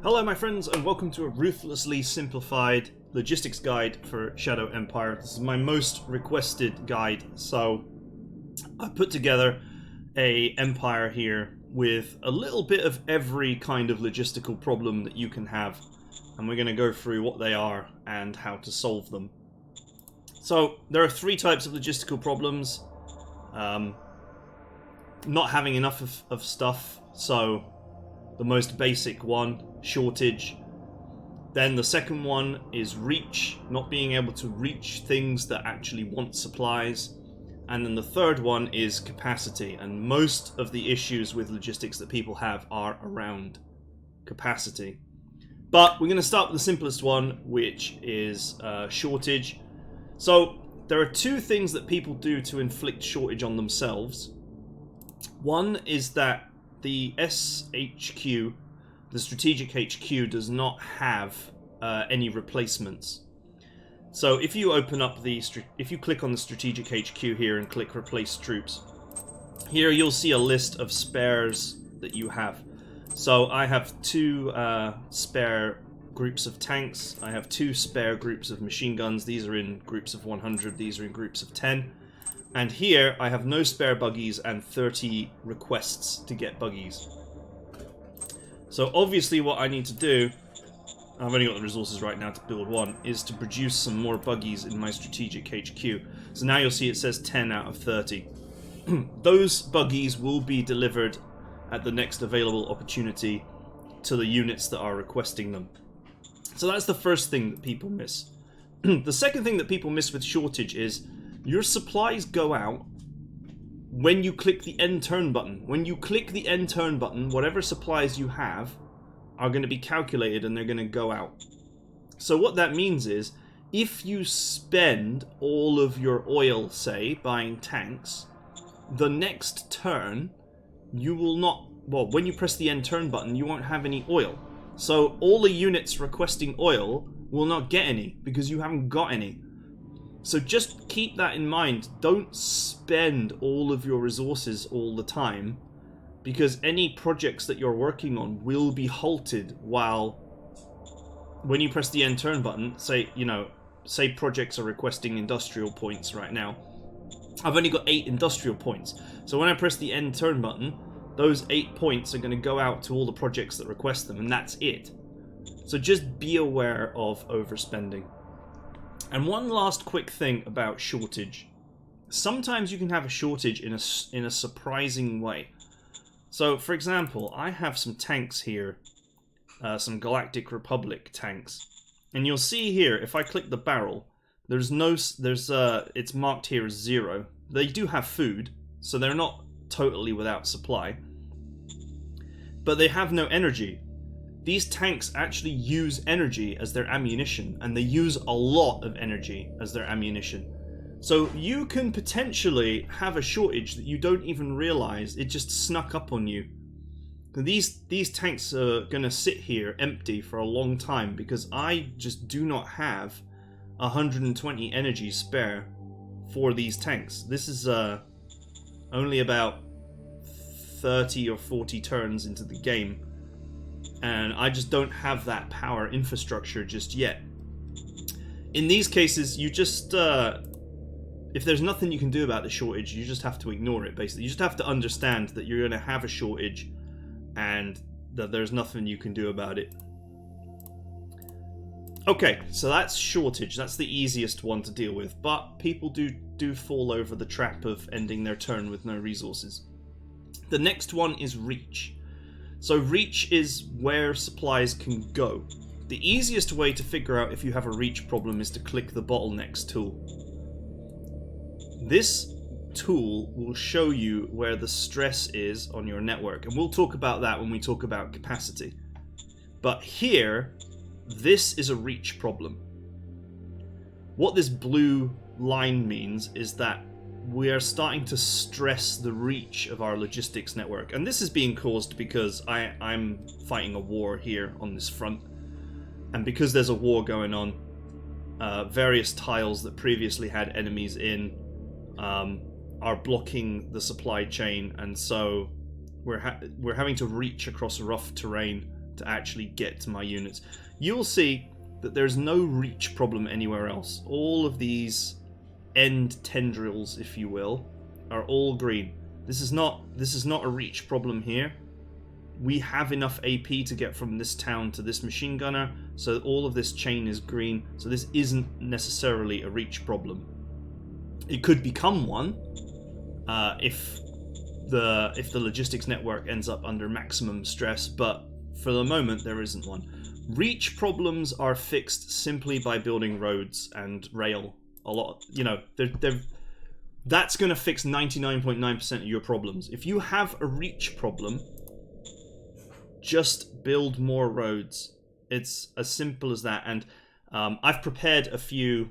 Hello my friends and welcome to a ruthlessly simplified logistics guide for Shadow Empire. This is my most requested guide, so I put together a empire here with a little bit of every kind of logistical problem that you can have, and we're going to go through what they are and how to solve them. So there are three types of logistical problems. Not having enough of stuff, so the most basic one, shortage. Then the second one is reach, not being able to reach things that actually want supplies. And then the third one is capacity, and most of the issues with logistics that people have are around capacity. But we're going to start with the simplest one, which is shortage. So there are two things that people do to inflict shortage on themselves. One is that the SHQ, the strategic HQ, does not have any replacements. So if you open up if you click on the strategic HQ here and click replace troops, here you'll see a list of spares that you have. So I have two spare groups of tanks, I have two spare groups of machine guns, these are in groups of 100, these are in groups of 10. And here I have no spare buggies and 30 requests to get buggies. So obviously what I need to do, I've only got the resources right now to build one, is to produce some more buggies in my strategic HQ. So now you'll see it says 10 out of 30. Those buggies will be delivered at the next available opportunity to the units that are requesting them. So that's the first thing that people miss. The second thing that people miss with shortage is your supplies go out when you click the end turn button. When you click the end turn button, whatever supplies you have are going to be calculated and they're going to go out. So what that means is, if you spend all of your oil, say, buying tanks, the next turn, you will not, well, when you press the end turn button, you won't have any oil. So all the units requesting oil will not get any because you haven't got any. So just keep that in mind. Don't spend all of your resources all the time, because any projects that you're working on will be halted when you press the end turn button. Say projects are requesting industrial points right now. I've only got 8 industrial points. So when I press the end turn button, those 8 points are going to go out to all the projects that request them, and that's it. So just be aware of overspending. And one last quick thing about shortage. Sometimes you can have a shortage in a surprising way. So, for example, I have some tanks here, some Galactic Republic tanks, and you'll see here if I click the barrel, it's marked here as 0. They do have food, so they're not totally without supply, but they have no energy. These tanks actually use energy as their ammunition, and they use a lot of energy as their ammunition. So you can potentially have a shortage that you don't even realize. It just snuck up on you. These tanks are going to sit here empty for a long time because I just do not have 120 energy spare for these tanks. This is only about 30 or 40 turns into the game, and I just don't have that power infrastructure just yet. In these cases, you just, if there's nothing you can do about the shortage, you just have to ignore it, basically. You just have to understand that you're going to have a shortage and that there's nothing you can do about it. Okay, so that's shortage. That's the easiest one to deal with, but people do fall over the trap of ending their turn with no resources. The next one is reach. So reach is where supplies can go. The easiest way to figure out if you have a reach problem is to click the bottlenecks tool. This tool will show you where the stress is on your network, and we'll talk about that when we talk about capacity. But here, this is a reach problem. What this blue line means is that we are starting to stress the reach of our logistics network, and this is being caused because I'm fighting a war here on this front, and because there's a war going on, various tiles that previously had enemies in are blocking the supply chain, and so we're having to reach across rough terrain to actually get to my units. You'll see that there's no reach problem anywhere else. All of these end tendrils, if you will, are all green. This is not a reach problem here. We have enough AP to get from this town to this machine gunner, so loll of this chain is green, so this isn't necessarily a reach problem. It could become one if the logistics network ends up under maximum stress, but for the moment there isn't one. Reach problems are fixed simply by building roads and rail. A lot, you know, that's going to fix 99.9% of your problems. If you have a reach problem, just build more roads. It's as simple as that. And I've prepared a few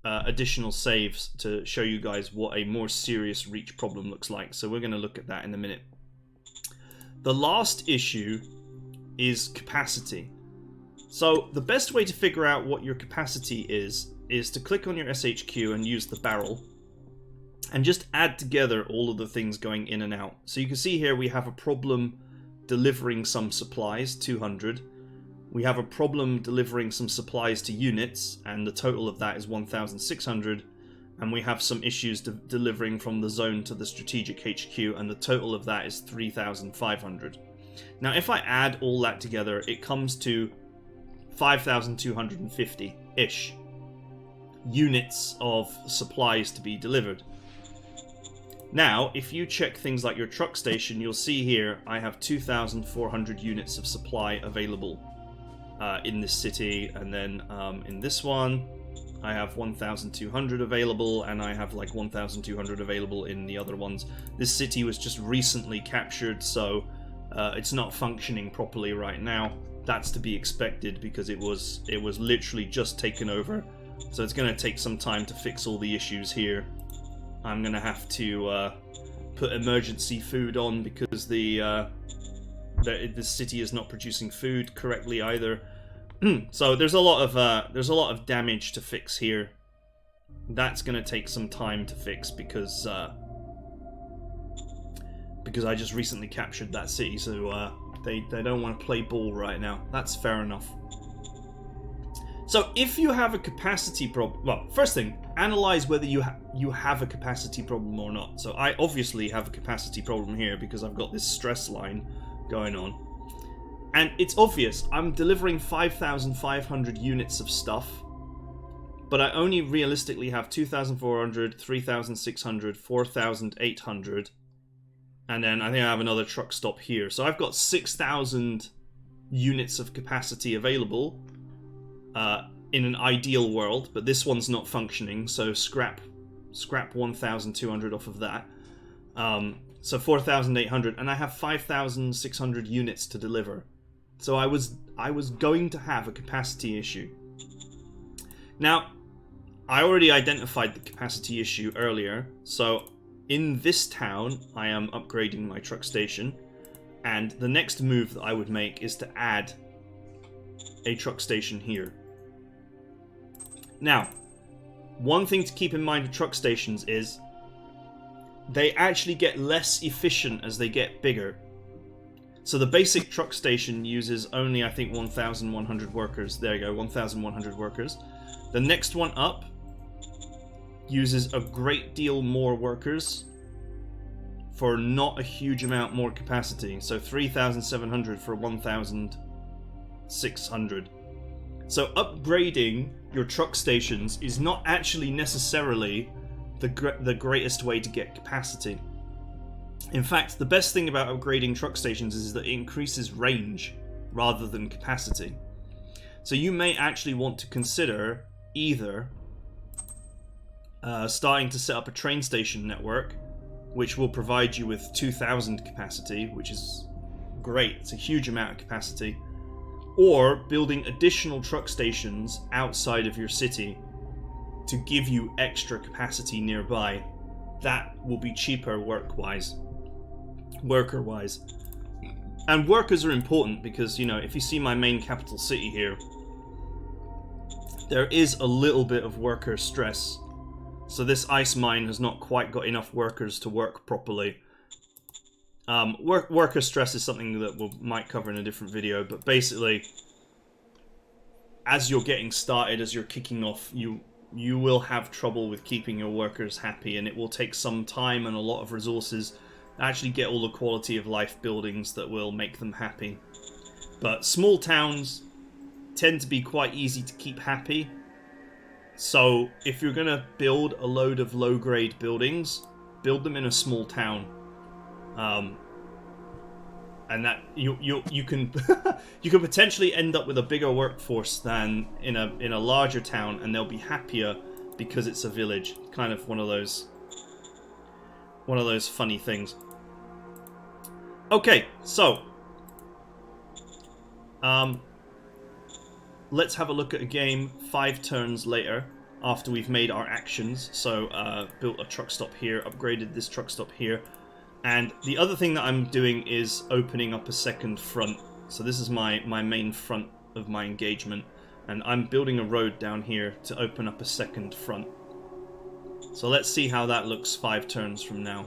additional saves to show you guys what a more serious reach problem looks like. So we're going to look at that in a minute. The last issue is capacity. So the best way to figure out what your capacity is to click on your SHQ and use the barrel and just add together all of the things going in and out. So you can see here we have a problem delivering some supplies, 200. We have a problem delivering some supplies to units, and the total of that is 1,600. And we have some issues delivering from the zone to the strategic HQ, and the total of that is 3,500. Now if I add all that together, it comes to 5,250-ish units of supplies to be delivered. Now, if you check things like your truck station, you'll see here I have 2,400 units of supply available in this city, and then in this one I have 1,200 available, and I have like 1,200 available in the other ones. This city was just recently captured, so it's not functioning properly right now. That's to be expected because it was literally just taken over. So it's going to take some time to fix all the issues here. I'm going to have to put emergency food on because the city is not producing food correctly either. So there's a lot of damage to fix here. That's going to take some time to fix because I just recently captured that city, so they don't want to play ball right now. That's fair enough. So if you have a capacity problem, well, first thing, analyze whether you have a capacity problem or not. So I obviously have a capacity problem here because I've got this stress line going on. And it's obvious, I'm delivering 5,500 units of stuff, but I only realistically have 2,400, 3,600, 4,800, and then I think I have another truck stop here. So I've got 6,000 units of capacity available in an ideal world, but this one's not functioning, so scrap 1,200 off of that. So 4,800, and I have 5,600 units to deliver. So I was going to have a capacity issue. Now, I already identified the capacity issue earlier, so in this town I am upgrading my truck station, and the next move that I would make is to add a truck station here. Now, one thing to keep in mind with truck stations is they actually get less efficient as they get bigger. So the basic truck station uses only, I think, 1,100 workers. There you go, 1,100 workers. The next one up uses a great deal more workers for not a huge amount more capacity. So 3,700 for 1,600. So upgrading your truck stations is not actually necessarily the greatest way to get capacity. In fact, the best thing about upgrading truck stations is that it increases range rather than capacity. So you may actually want to consider either starting to set up a train station network, which will provide you with 2,000 capacity, which is great, it's a huge amount of capacity, or building additional truck stations outside of your city to give you extra capacity nearby. That will be cheaper worker-wise. And workers are important because, you know, if you see my main capital city here, there is a little bit of worker stress. So this ice mine has not quite got enough workers to work properly. Worker stress is something that we might cover in a different video, but basically, as you're getting started, as you're kicking off, you will have trouble with keeping your workers happy, and it will take some time and a lot of resources to actually get all the quality of life buildings that will make them happy. But small towns tend to be quite easy to keep happy. So if you're going to build a load of low-grade buildings, build them in a small town. And that you can you can potentially end up with a bigger workforce than in a larger town, and they'll be happier because it's a village. Kind of one of those funny things. Okay, so let's have a look at a game 5 turns later after we've made our actions. So built a truck stop here, upgraded this truck stop here. And the other thing that I'm doing is opening up a second front. So this is my main front of my engagement. And I'm building a road down here to open up a second front. So let's see how that looks 5 turns from now.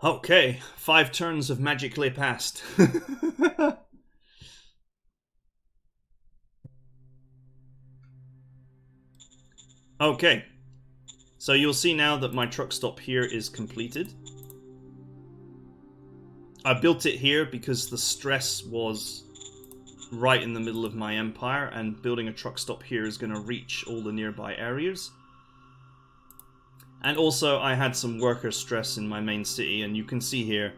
Okay, 5 turns have magically passed. Okay, so you'll see now that my truck stop here is completed. I built it here because the stress was right in the middle of my empire, and building a truck stop here is going to reach all the nearby areas. And also I had some worker stress in my main city, and you can see here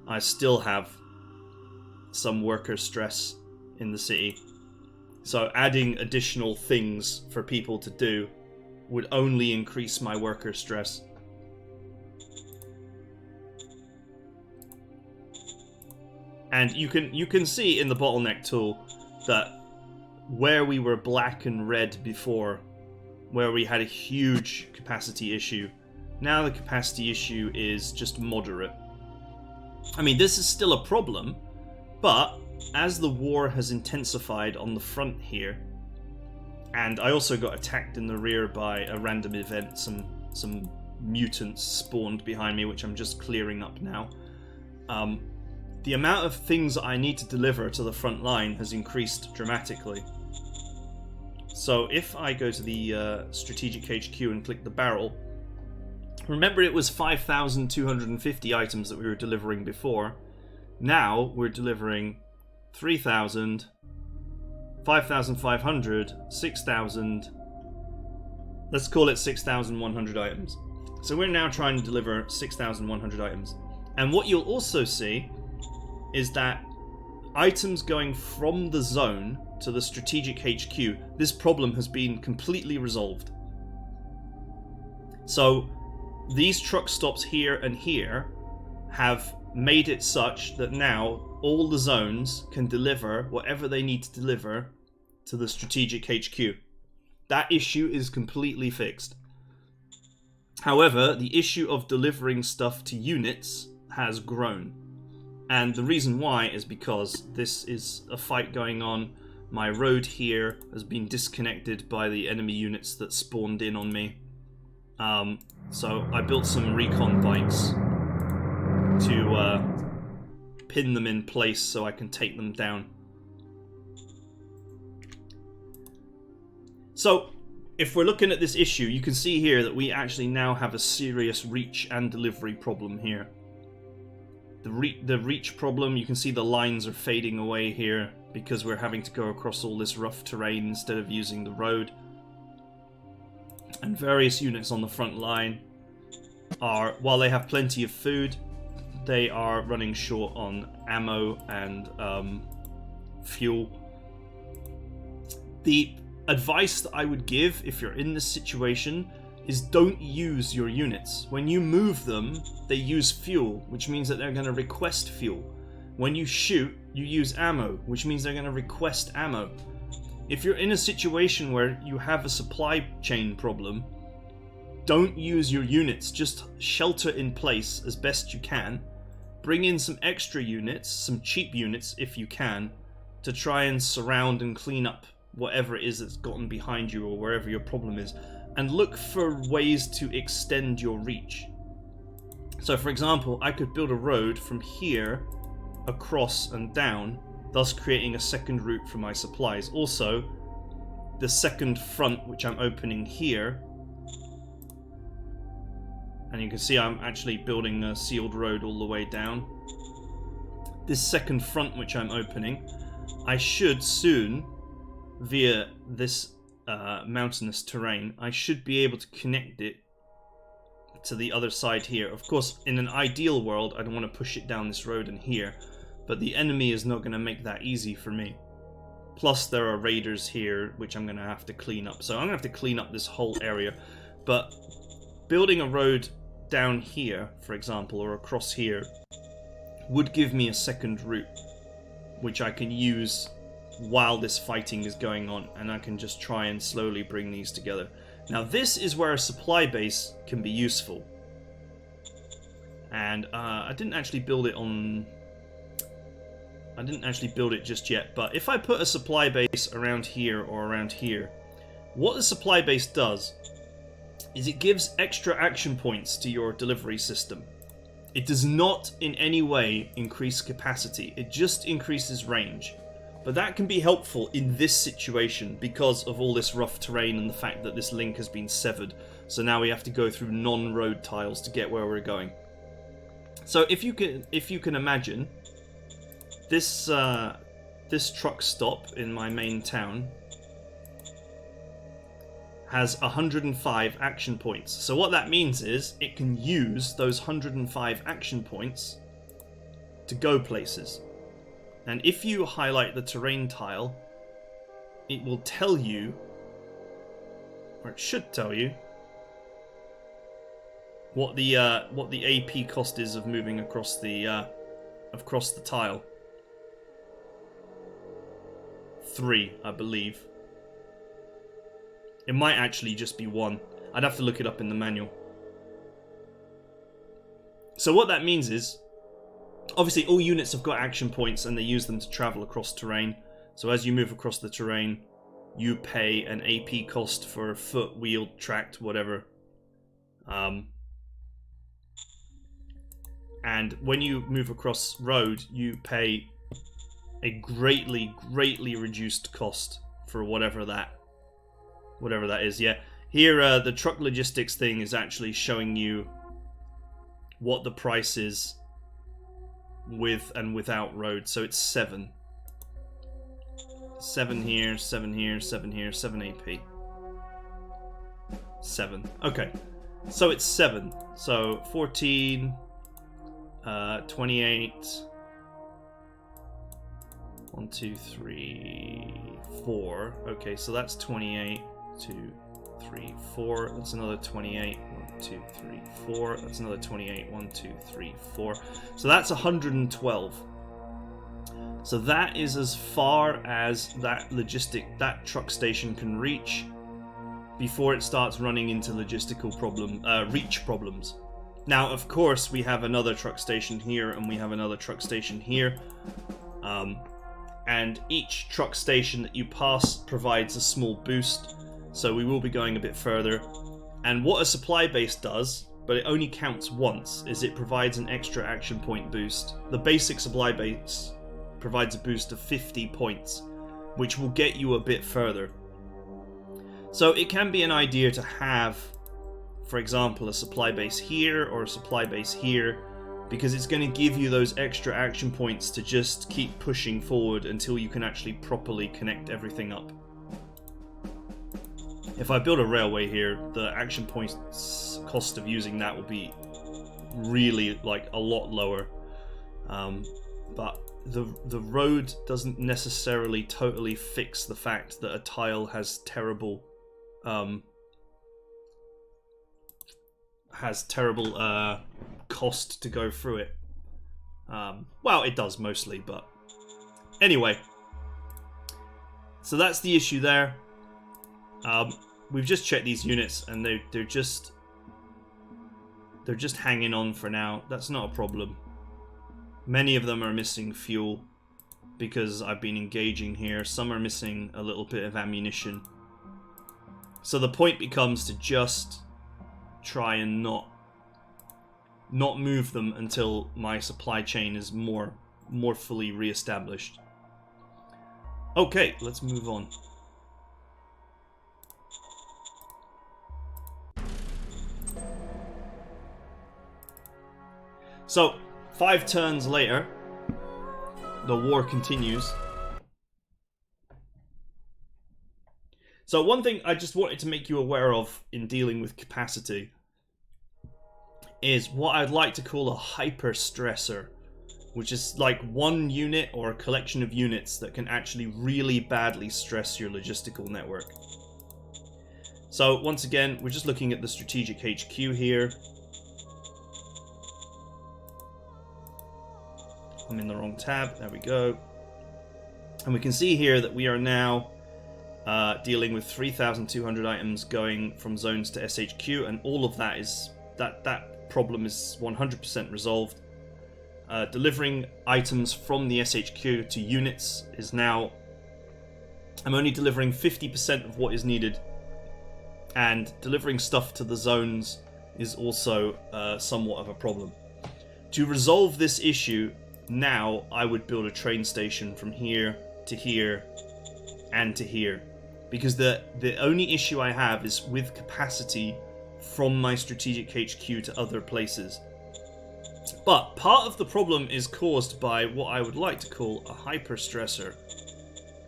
I still have some worker stress in the city. So adding additional things for people to do would only increase my worker stress. And you can see in the bottleneck tool that where we were black and red before, where we had a huge capacity issue, now the capacity issue is just moderate. I mean, this is still a problem, but as the war has intensified on the front here, and I also got attacked in the rear by a random event. Some mutants spawned behind me, which I'm just clearing up now. The amount of things I need to deliver to the front line has increased dramatically. So if I go to the strategic HQ and click the barrel, remember it was 5,250 items that we were delivering before. Now we're delivering 3,000, 5,500, 6,000, let's call it 6,100 items. So we're now trying to deliver 6,100 items. And what you'll also see is that items going from the zone to the strategic HQ, this problem has been completely resolved. So these truck stops here and here have made it such that now all the zones can deliver whatever they need to deliver to the strategic HQ. That issue is completely fixed. However, the issue of delivering stuff to units has grown. And the reason why is because this is a fight going on. My road here has been disconnected by the enemy units that spawned in on me. So I built some recon bikes to pin them in place so I can take them down. So if we're looking at this issue, you can see here that we actually now have a serious reach and delivery problem here. The reach problem, you can see the lines are fading away here because we're having to go across all this rough terrain instead of using the road. And various units on the front line are, while they have plenty of food, they are running short on ammo and fuel. The advice that I would give if you're in this situation is don't use your units. When you move them, they use fuel, which means that they're going to request fuel. When you shoot, you use ammo, which means they're going to request ammo. If you're in a situation where you have a supply chain problem, don't use your units, just shelter in place as best you can. Bring in some extra units, some cheap units if you can, to try and surround and clean up whatever it is that's gotten behind you or wherever your problem is, and look for ways to extend your reach. So for example, I could build a road from here across and down, thus creating a second route for my supplies. Also, the second front, which I'm opening here, and you can see I'm actually building a sealed road all the way down. This second front, which I'm opening, I should soon, via this mountainous terrain, I should be able to connect it to the other side here. Of course, in an ideal world, I'd want to push it down this road and here, but the enemy is not going to make that easy for me. Plus, there are raiders here, which I'm going to have to clean up. So I'm going to have to clean up this whole area. But building a road down here, for example, or across here, would give me a second route, which I can use while this fighting is going on, and I can just try and slowly bring these together. Now this is where a supply base can be useful. And I didn't actually build it just yet, but if I put a supply base around here or around here, what the supply base does is it gives extra action points to your delivery system. It does not in any way increase capacity, it just increases range. But that can be helpful in this situation because of all this rough terrain and the fact that this link has been severed. So now we have to go through non-road tiles to get where we're going. So if you can imagine, this truck stop in my main town has 105 action points. So what that means is it can use those 105 action points to go places. And if you highlight the terrain tile, it will tell you, or it should tell you, what the AP cost is of moving across the tile. 3, I believe. It might actually just be 1. I'd have to look it up in the manual. So what that means is, obviously all units have got action points and they use them to travel across terrain. So as you move across the terrain, you pay an AP cost for foot, wheeled, tracked, whatever. And when you move across road, you pay a greatly reduced cost for whatever that is. Yeah, here the truck logistics thing is actually showing you what the price is with and without road. So it's 7 here, 7 here, 7 here, 7 AP, 7. Okay, so it's 7. So 14, 28, 1, 2, 3, 4. Okay, so that's 28, 2, 3, 4. That's another 28. 1, 2, 3, 4. That's another 28. 1, 2, 3, 4. So that's 112. So that is as far as that truck station can reach before it starts running into logistical reach problems. Now, of course, we have another truck station here, and we have another truck station here. And each truck station that you pass provides a small boost. So we will be going a bit further. And what a supply base does, but it only counts once, is it provides an extra action point boost. The basic supply base provides a boost of 50 points, which will get you a bit further. So it can be an idea to have, for example, a supply base here or a supply base here, because it's going to give you those extra action points to just keep pushing forward until you can actually properly connect everything up. If I build a railway here, the action points cost of using that will be really like a lot lower. But the road doesn't necessarily totally fix the fact that a tile has terrible cost to go through it. Well, it does mostly, but anyway. So that's the issue there. We've just checked these units, and they're just hanging on for now. That's not a problem. Many of them are missing fuel. because I've been engaging here. Some are missing a little bit of ammunition. So the point becomes to just try and not move them until my supply chain is more fully re-established. Okay, let's move on. So, 5 turns later, the war continues. So one thing I just wanted to make you aware of in dealing with capacity is what I'd like to call a hyper stressor, which is like one unit or a collection of units that can actually really badly stress your logistical network. So once again, we're just looking at the strategic HQ here. I'm in the wrong tab, there we go. And we can see here that we are now dealing with 3,200 items going from zones to SHQ, and all of that is, that problem is 100% resolved. Delivering items from the SHQ to units is now, I'm only delivering 50% of what is needed, and delivering stuff to the zones is also somewhat of a problem. To resolve this issue, now I would build a train station from here to here and to here, because the only issue I have is with capacity from my strategic HQ to other places. But part of the problem is caused by what I would like to call a hyper stressor.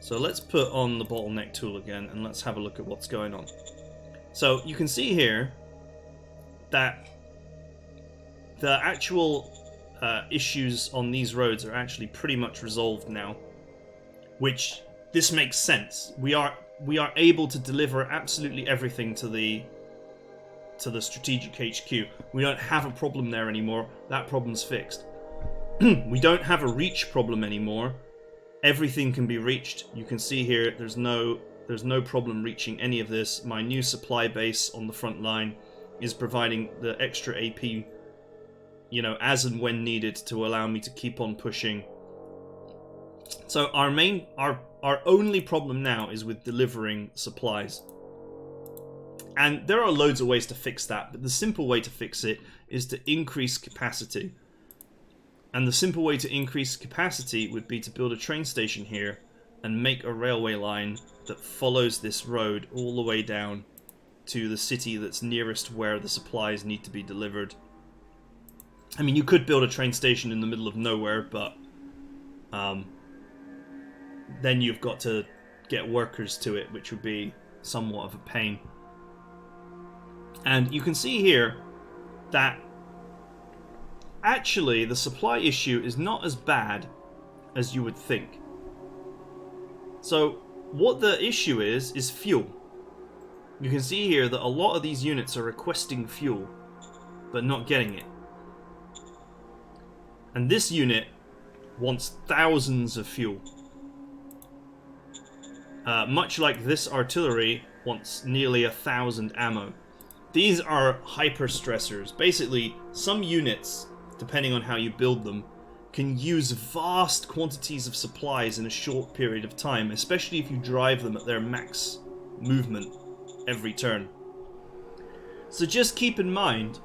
So let's put on the bottleneck tool again and let's have a look at what's going on. So you can see here that the actual issues on these roads are actually pretty much resolved now, which this makes sense. We are able to deliver absolutely everything to the strategic HQ. We don't have a problem there anymore. That problem's fixed. We don't have a reach problem anymore. Everything can be reached. You can see here there's no problem reaching any of this. My new supply base on the front line is providing the extra AP, you know, as and when needed to allow me to keep on pushing. So our only problem now is with delivering supplies. And there are loads of ways to fix that, but the simple way to fix it is to increase capacity. And the simple way to increase capacity would be to build a train station here and make a railway line that follows this road all the way down to the city that's nearest where the supplies need to be delivered. I mean, you could build a train station in the middle of nowhere, but then you've got to get workers to it, which would be somewhat of a pain. And you can see here that actually the supply issue is not as bad as you would think. So what the issue is fuel. You can see here that a lot of these units are requesting fuel, but not getting it. And this unit wants thousands of fuel. Much like this artillery wants nearly 1,000 ammo. These are hyper stressors. Basically, some units, depending on how you build them, can use vast quantities of supplies in a short period of time, especially if you drive them at their max movement every turn. So just keep in mind,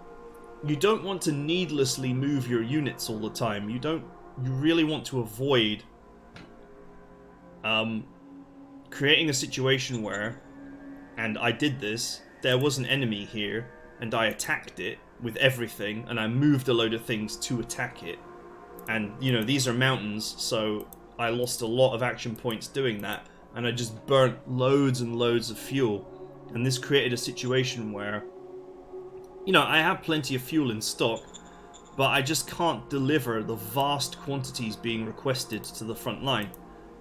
you don't want to needlessly move your units all the time. You really want to avoid creating a situation where, and I did this, there was an enemy here, and I attacked it with everything, and I moved a load of things to attack it. And, you know, these are mountains, so I lost a lot of action points doing that, and I just burnt loads and loads of fuel. And this created a situation where, you know, I have plenty of fuel in stock, but I just can't deliver the vast quantities being requested to the front line.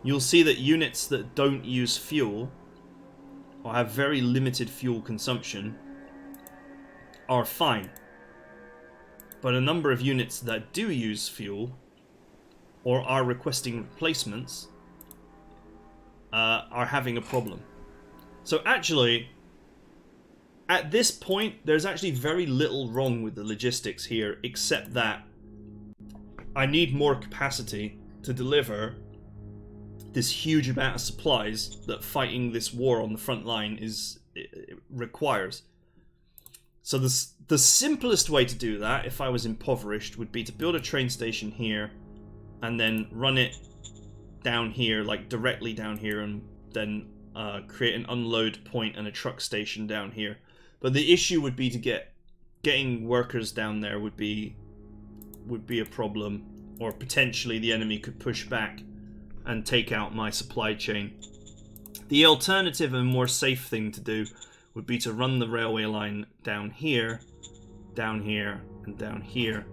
You'll see that units that don't use fuel, or have very limited fuel consumption, are fine. But a number of units that do use fuel, or are requesting replacements, are having a problem. So actually, at this point, there's actually very little wrong with the logistics here, except that I need more capacity to deliver this huge amount of supplies that fighting this war on the front line requires. So the simplest way to do that, if I was impoverished, would be to build a train station here and then run it down here, like directly down here, and then create an unload point and a truck station down here. But the issue would be to getting workers down there would be a problem, or potentially the enemy could push back and take out my supply chain. The alternative and more safe thing to do would be to run the railway line down here, and down here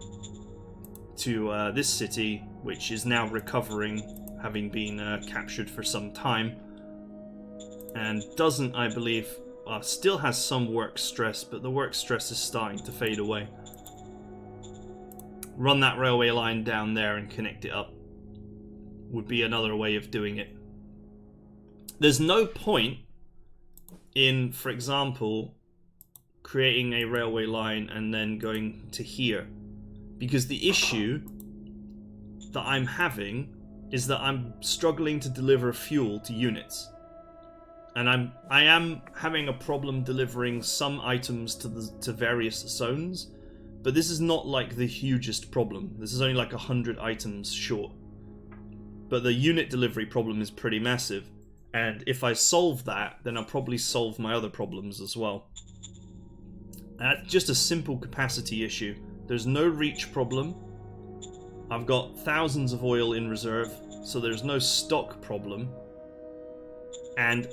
to this city, which is now recovering, having been captured for some time, and doesn't, I believe, still has some work stress, but the work stress is starting to fade away. Run that railway line down there and connect it up would be another way of doing it. There's no point in, for example, creating a railway line and then going to here, because the issue that I'm having is that I'm struggling to deliver fuel to units, and I am having a problem delivering some items to various zones, but this is not like the hugest problem. This is only like 100 items short, but the unit delivery problem is pretty massive. And if I solve that, then I'll probably solve my other problems as well. That's just a simple capacity issue. There's no reach problem. I've got thousands of oil in reserve, so there's no stock problem. And,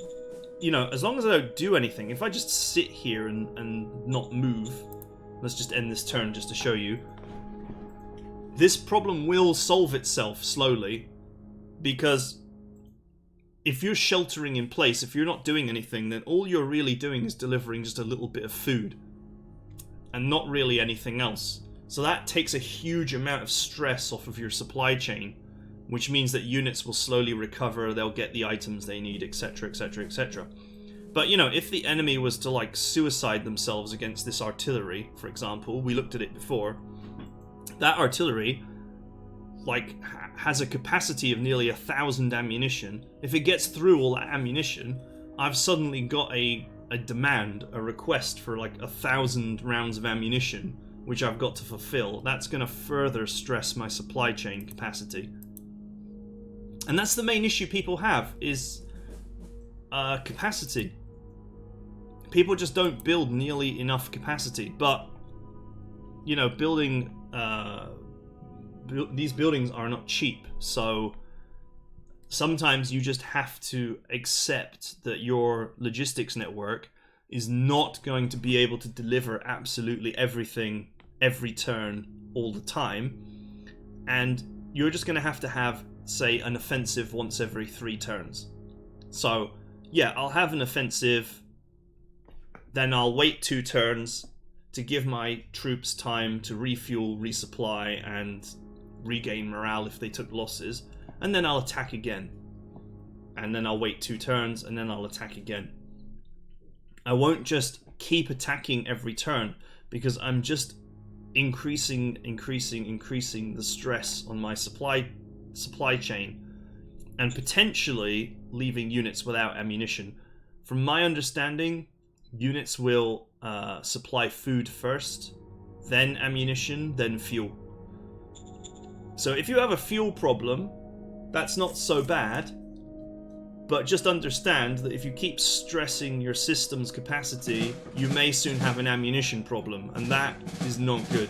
you know, as long as I don't do anything, if I just sit here and not move, let's just end this turn just to show you, this problem will solve itself slowly, because if you're sheltering in place, if you're not doing anything, then all you're really doing is delivering just a little bit of food and not really anything else. So that takes a huge amount of stress off of your supply chain, which means that units will slowly recover, they'll get the items they need, etc, etc, etc. But, you know, if the enemy was to, like, suicide themselves against this artillery, for example, we looked at it before, that artillery, like, has a capacity of nearly 1,000 ammunition. If it gets through all that ammunition, I've suddenly got a demand, a request for like 1,000 rounds of ammunition, which I've got to fulfill. That's going to further stress my supply chain capacity. And that's the main issue people have, is capacity. People just don't build nearly enough capacity. But, you know, building... these buildings are not cheap, so sometimes you just have to accept that your logistics network is not going to be able to deliver absolutely everything every turn all the time, and you're just going to have, say, an offensive once every 3 turns. So yeah, I'll have an offensive, then I'll wait 2 turns to give my troops time to refuel, resupply, and regain morale if they took losses, and then I'll attack again, and then I'll wait 2 turns, and then I'll attack again. I won't just keep attacking every turn, because I'm just increasing the stress on my supply chain, and potentially leaving units without ammunition. From my understanding, units will supply food first, then ammunition, then fuel. So if you have a fuel problem, that's not so bad, but just understand that if you keep stressing your system's capacity, you may soon have an ammunition problem, and that is not good.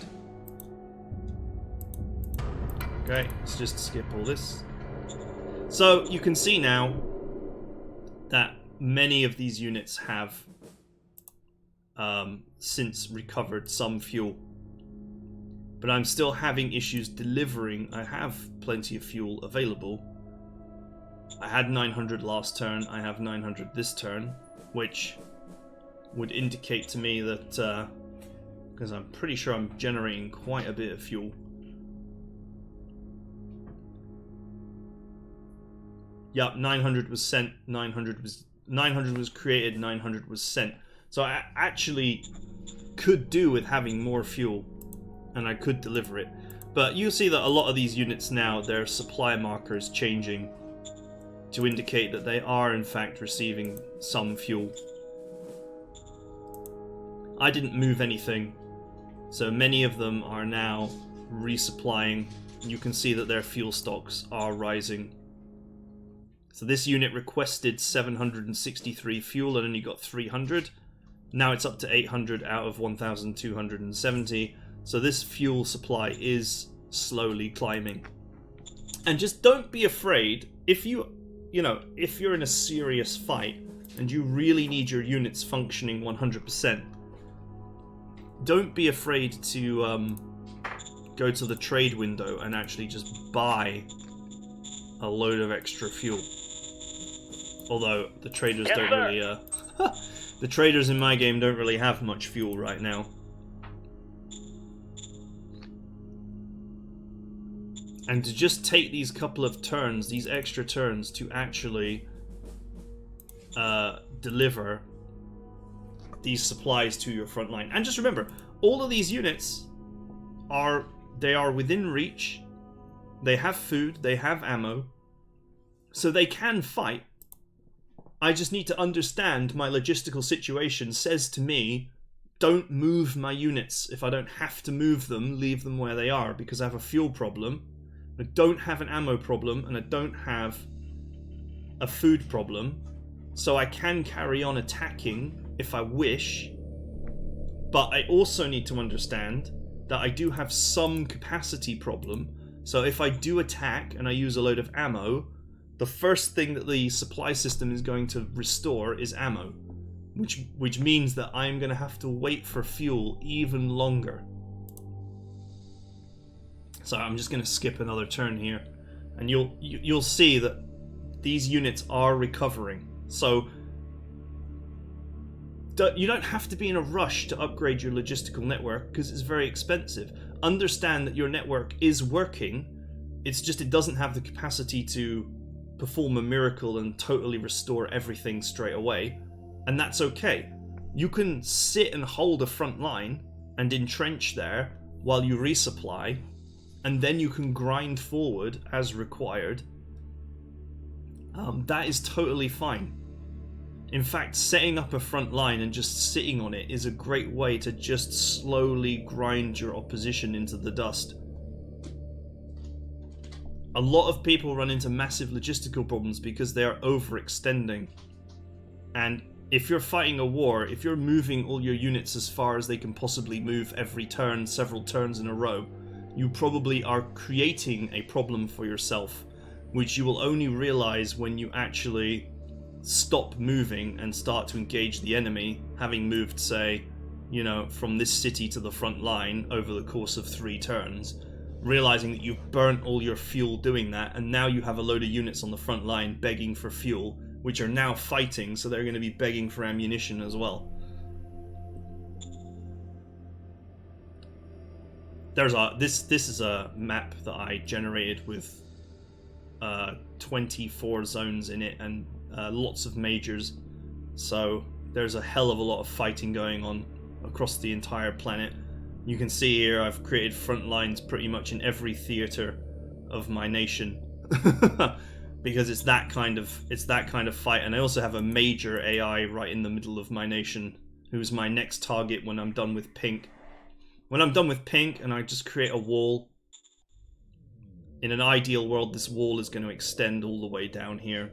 Okay, let's just skip all this. So you can see now that many of these units have since recovered some fuel. But I'm still having issues delivering. I have plenty of fuel available. I had 900 last turn, I have 900 this turn, which would indicate to me that, because I'm pretty sure I'm generating quite a bit of fuel. Yep, 900 was sent, 900 was created, 900 was sent. So I actually could do with having more fuel, and I could deliver it. But you'll see that a lot of these units now, their supply marker is changing. to indicate that they are in fact receiving some fuel. I didn't move anything, so many of them are now resupplying. You can see that their fuel stocks are rising. So this unit requested 763 fuel and only got 300. Now it's up to 800 out of 1,270. So this fuel supply is slowly climbing. And just don't be afraid if you're in a serious fight and you really need your units functioning 100%. Don't be afraid to go to the trade window and actually just buy a load of extra fuel. Although the traders don't really, the traders in my game don't really have much fuel right now. And to just take these couple of turns, these extra turns, to actually deliver these supplies to your front line. And just remember, all of these units are within reach. They have food, they have ammo, so they can fight. I just need to understand my logistical situation says to me, don't move my units. If I don't have to move them, leave them where they are, because I have a fuel problem, I don't have an ammo problem, and I don't have a food problem. So I can carry on attacking if I wish, but I also need to understand that I do have some capacity problem. So if I do attack and I use a load of ammo, the first thing that the supply system is going to restore is ammo, which means that I'm going to have to wait for fuel even longer. So I'm just going to skip another turn here, and you'll see that these units are recovering. So you don't have to be in a rush to upgrade your logistical network because it's very expensive. Understand that your network is working, it's just it doesn't have the capacity to perform a miracle and totally restore everything straight away, and that's okay. You can sit and hold a front line and entrench there while you resupply, and then you can grind forward as required. That is totally fine. In fact, setting up a front line and just sitting on it is a great way to just slowly grind your opposition into the dust. A lot of people run into massive logistical problems because they are overextending. And if you're fighting a war, if you're moving all your units as far as they can possibly move every turn, several turns in a row, you probably are creating a problem for yourself, which you will only realize when you actually stop moving and start to engage the enemy, having moved, say, from this city to the front line over the course of 3 turns, realizing that you've burnt all your fuel doing that, and now you have a load of units on the front line begging for fuel, which are now fighting, so they're going to be begging for ammunition as well. This is a map that I generated with 24 zones in it and lots of majors, so there's a hell of a lot of fighting going on across the entire planet. You can see here I've created front lines pretty much in every theater of my nation because it's that kind of fight. And I also have a major AI right in the middle of my nation who's my next target when I'm done with pink. When I'm done with pink and I just create a wall, in an ideal world this wall is going to extend all the way down here.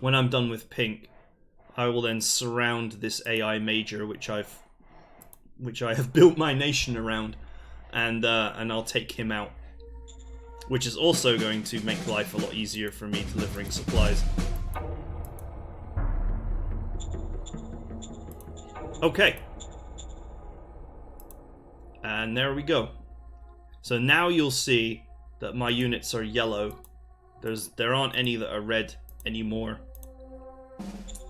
When I'm done with pink, I will then surround this AI major which I have built my nation around, and I'll take him out, which is also going to make life a lot easier for me delivering supplies. Okay. And there we go. So now you'll see that my units are yellow. There aren't any that are red anymore.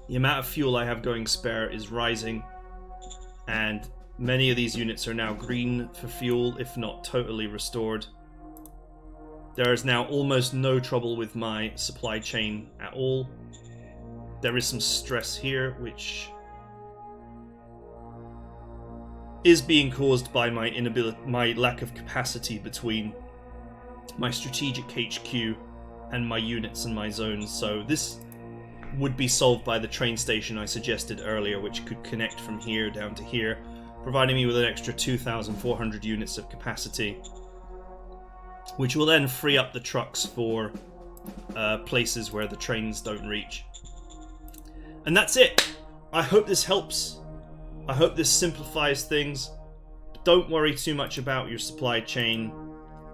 The amount of fuel I have going spare is rising, and many of these units are now green for fuel, if not totally restored. There is now almost no trouble with my supply chain at all. There is some stress here, which is being caused by my lack of capacity between my strategic HQ and my units and my zones. So this would be solved by the train station I suggested earlier, which could connect from here down to here, providing me with an extra 2,400 units of capacity, which will then free up the trucks for places where the trains don't reach. And that's it. I hope this helps. I hope this simplifies things. Don't worry too much about your supply chain.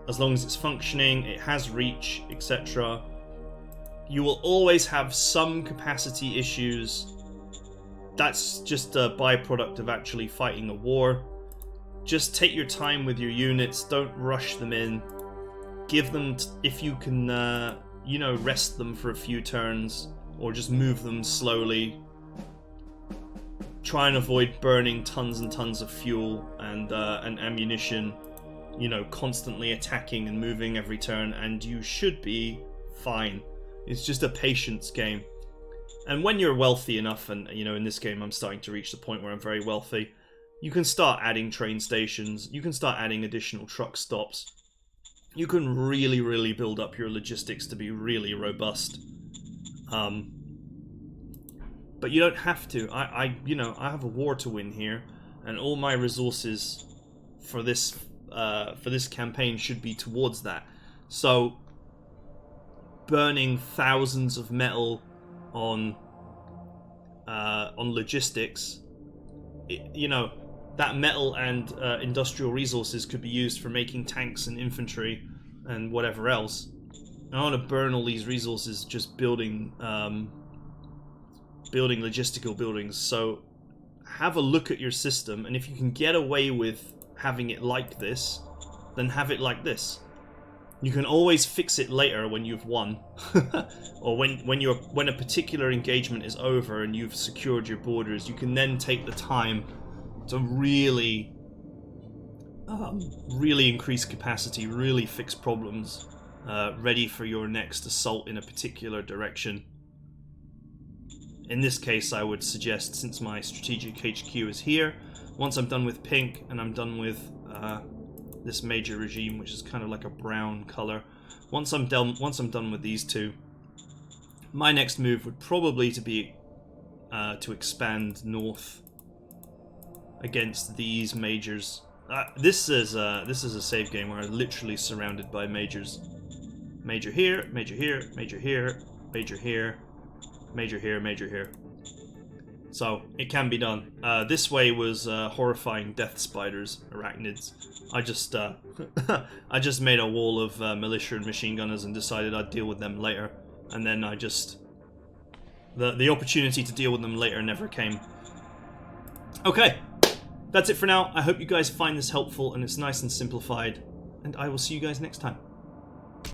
As long as it's functioning, it has reach, etc. You will always have some capacity issues. That's just a byproduct of actually fighting a war. Just take your time with your units. Don't rush them in. Give them, if you can, you know, rest them for a few turns, or just move them slowly. Try and avoid burning tons and tons of fuel and ammunition. You know, constantly attacking and moving every turn, and you should be fine. It's just a patience game. And when you're wealthy enough, and you know, in this game I'm starting to reach the point where I'm very wealthy, you can start adding train stations, you can start adding additional truck stops. You can really, really build up your logistics to be really robust. But you don't have to. You know, I have a war to win here, and all my resources for this campaign should be towards that. So burning thousands of metal on logistics, you know, that metal and industrial resources could be used for making tanks and infantry and whatever else. I want to burn all these resources just building logistical buildings. So have a look at your system, and if you can get away with having it like this, then have it like this. You can always fix it later when you've won, or when a particular engagement is over and you've secured your borders. You can then take the time to really increase capacity, really fix problems, ready for your next assault in a particular direction. In this case, I would suggest, since my strategic HQ is here, once I'm done with pink and I'm done with this major regime, which is kind of like a brown color, once I'm done with these two, my next move would probably be to expand north against these majors. This is a save game where I'm literally surrounded by majors. Major here, major here, major here, major here, major here, major here. So it can be done. This way was horrifying death spiders, arachnids. I just I just made a wall of militia and machine gunners and decided I'd deal with them later, and then I just the opportunity to deal with them later never came. Okay, that's it for now. I hope you guys find this helpful and it's nice and simplified, and I will see you guys next time.